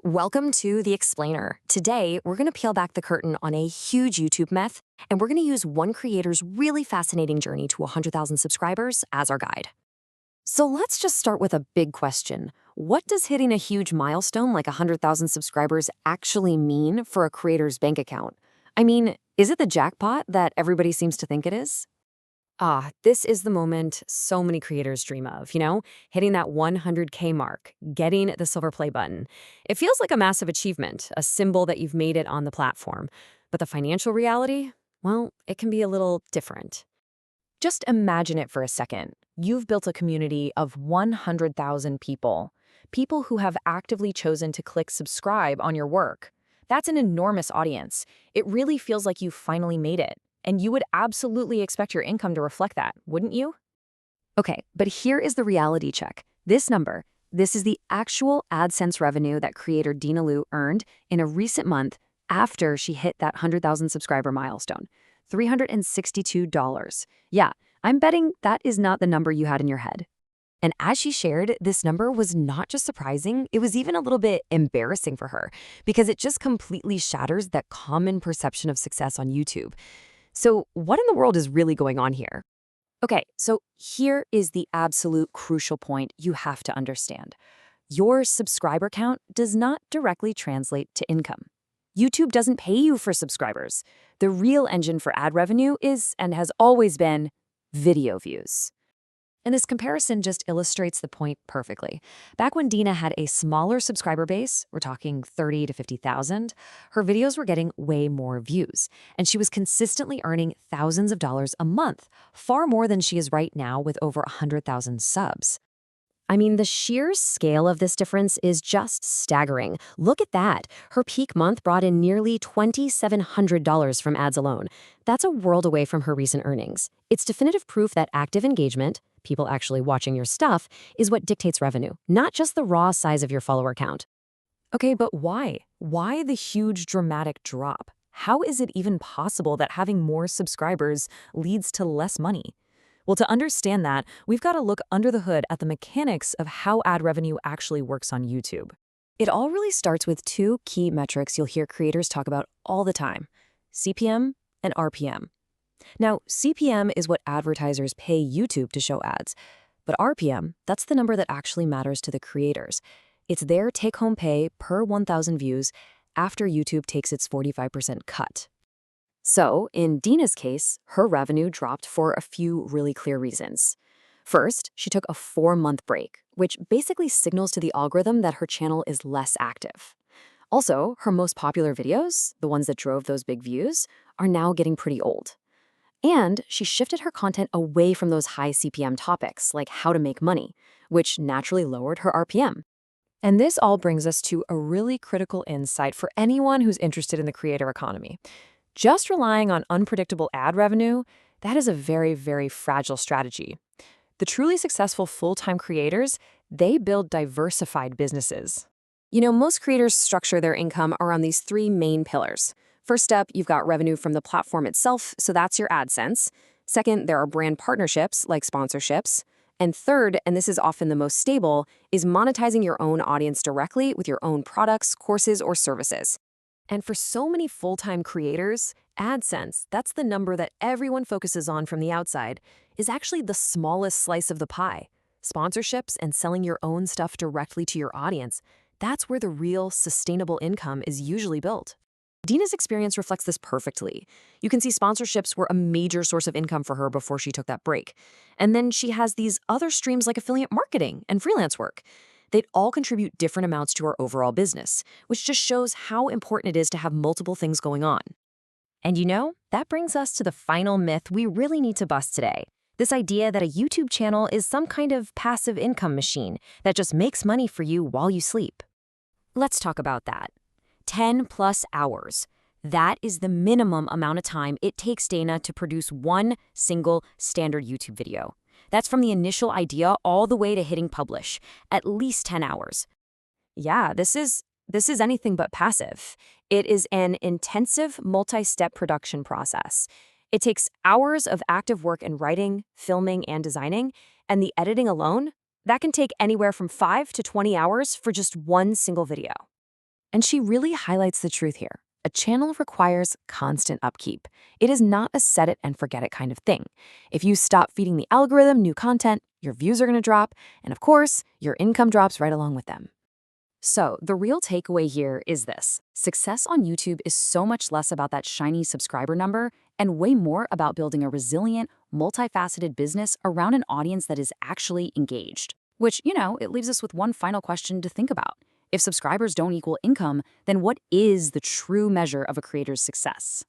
Welcome to The Explainer. Today, we're going to peel back the curtain on a huge YouTube myth, and we're going to use one creator's really fascinating journey to 100,000 subscribers as our guide. So let's just start with a big question. What does hitting a huge milestone like 100,000 subscribers actually mean for a creator's bank account? I mean, is it the jackpot that everybody seems to think it is? This is the moment so many creators dream of, hitting that 100K mark, getting the silver play button. It feels like a massive achievement, a symbol that you've made it on the platform. But the financial reality, well, it can be a little different. Just imagine it for a second. You've built a community of 100,000 people who have actively chosen to click subscribe on your work. That's an enormous audience. It really feels like you've finally made it. And you would absolutely expect your income to reflect that, wouldn't you? Okay, but here is the reality check. This is the actual AdSense revenue that creator Dina Liu earned in a recent month after she hit that 100,000 subscriber milestone. $362. Yeah, I'm betting that is not the number you had in your head. And as she shared, this number was not just surprising, it was even a little bit embarrassing for her because it just completely shatters that common perception of success on YouTube. So what in the world is really going on here? Okay, so here is the absolute crucial point you have to understand. Your subscriber count does not directly translate to income. YouTube doesn't pay you for subscribers. The real engine for ad revenue is, and has always been, video views. And this comparison just illustrates the point perfectly. Back when Dina had a smaller subscriber base, we're talking 30 to 50,000, her videos were getting way more views, and she was consistently earning thousands of dollars a month, far more than she is right now with over 100,000 subs. I mean, the sheer scale of this difference is just staggering. Look at that. Her peak month brought in nearly $2,700 from ads alone. That's a world away from her recent earnings. It's definitive proof that active engagement, people actually watching your stuff, is what dictates revenue, not just the raw size of your follower count. Okay, but why? Why the huge dramatic drop? How is it even possible that having more subscribers leads to less money? Well, to understand that, we've got to look under the hood at the mechanics of how ad revenue actually works on YouTube. It all really starts with two key metrics you'll hear creators talk about all the time: CPM and RPM. Now, CPM is what advertisers pay YouTube to show ads, but RPM, that's the number that actually matters to the creators. It's their take-home pay per 1,000 views after YouTube takes its 45% cut. So, in Dina's case, her revenue dropped for a few really clear reasons. First, she took a 4-month break, which basically signals to the algorithm that her channel is less active. Also, her most popular videos, the ones that drove those big views, are now getting pretty old. And she shifted her content away from those high CPM topics, like how to make money, which naturally lowered her RPM. And this all brings us to a really critical insight for anyone who's interested in the creator economy. Just relying on unpredictable ad revenue, that is a very, very fragile strategy. The truly successful full-time creators, they build diversified businesses. Most creators structure their income around these three main pillars. First up, you've got revenue from the platform itself, so that's your AdSense. Second, there are brand partnerships, like sponsorships. And third, and this is often the most stable, is monetizing your own audience directly with your own products, courses, or services. And for so many full-time creators, AdSense, that's the number that everyone focuses on from the outside, is actually the smallest slice of the pie. Sponsorships and selling your own stuff directly to your audience, that's where the real sustainable income is usually built. Dina's experience reflects this perfectly. You can see sponsorships were a major source of income for her before she took that break. And then she has these other streams like affiliate marketing and freelance work. They'd all contribute different amounts to her overall business, which just shows how important it is to have multiple things going on. And that brings us to the final myth we really need to bust today. This idea that a YouTube channel is some kind of passive income machine that just makes money for you while you sleep. Let's talk about that. 10+ hours. That is the minimum amount of time it takes Dana to produce one single standard YouTube video. That's from the initial idea all the way to hitting publish, at least 10 hours. Yeah, this is anything but passive. It is an intensive multi-step production process. It takes hours of active work in writing, filming, and designing, and the editing alone, that can take anywhere from 5 to 20 hours for just one single video. And she really highlights the truth here. A channel requires constant upkeep. It is not a set it and forget it kind of thing. If you stop feeding the algorithm new content, your views are going to drop, and of course, your income drops right along with them. So, the real takeaway here is this. Success on YouTube is so much less about that shiny subscriber number and way more about building a resilient, multifaceted business around an audience that is actually engaged. Which, it leaves us with one final question to think about. If subscribers don't equal income, then what is the true measure of a creator's success?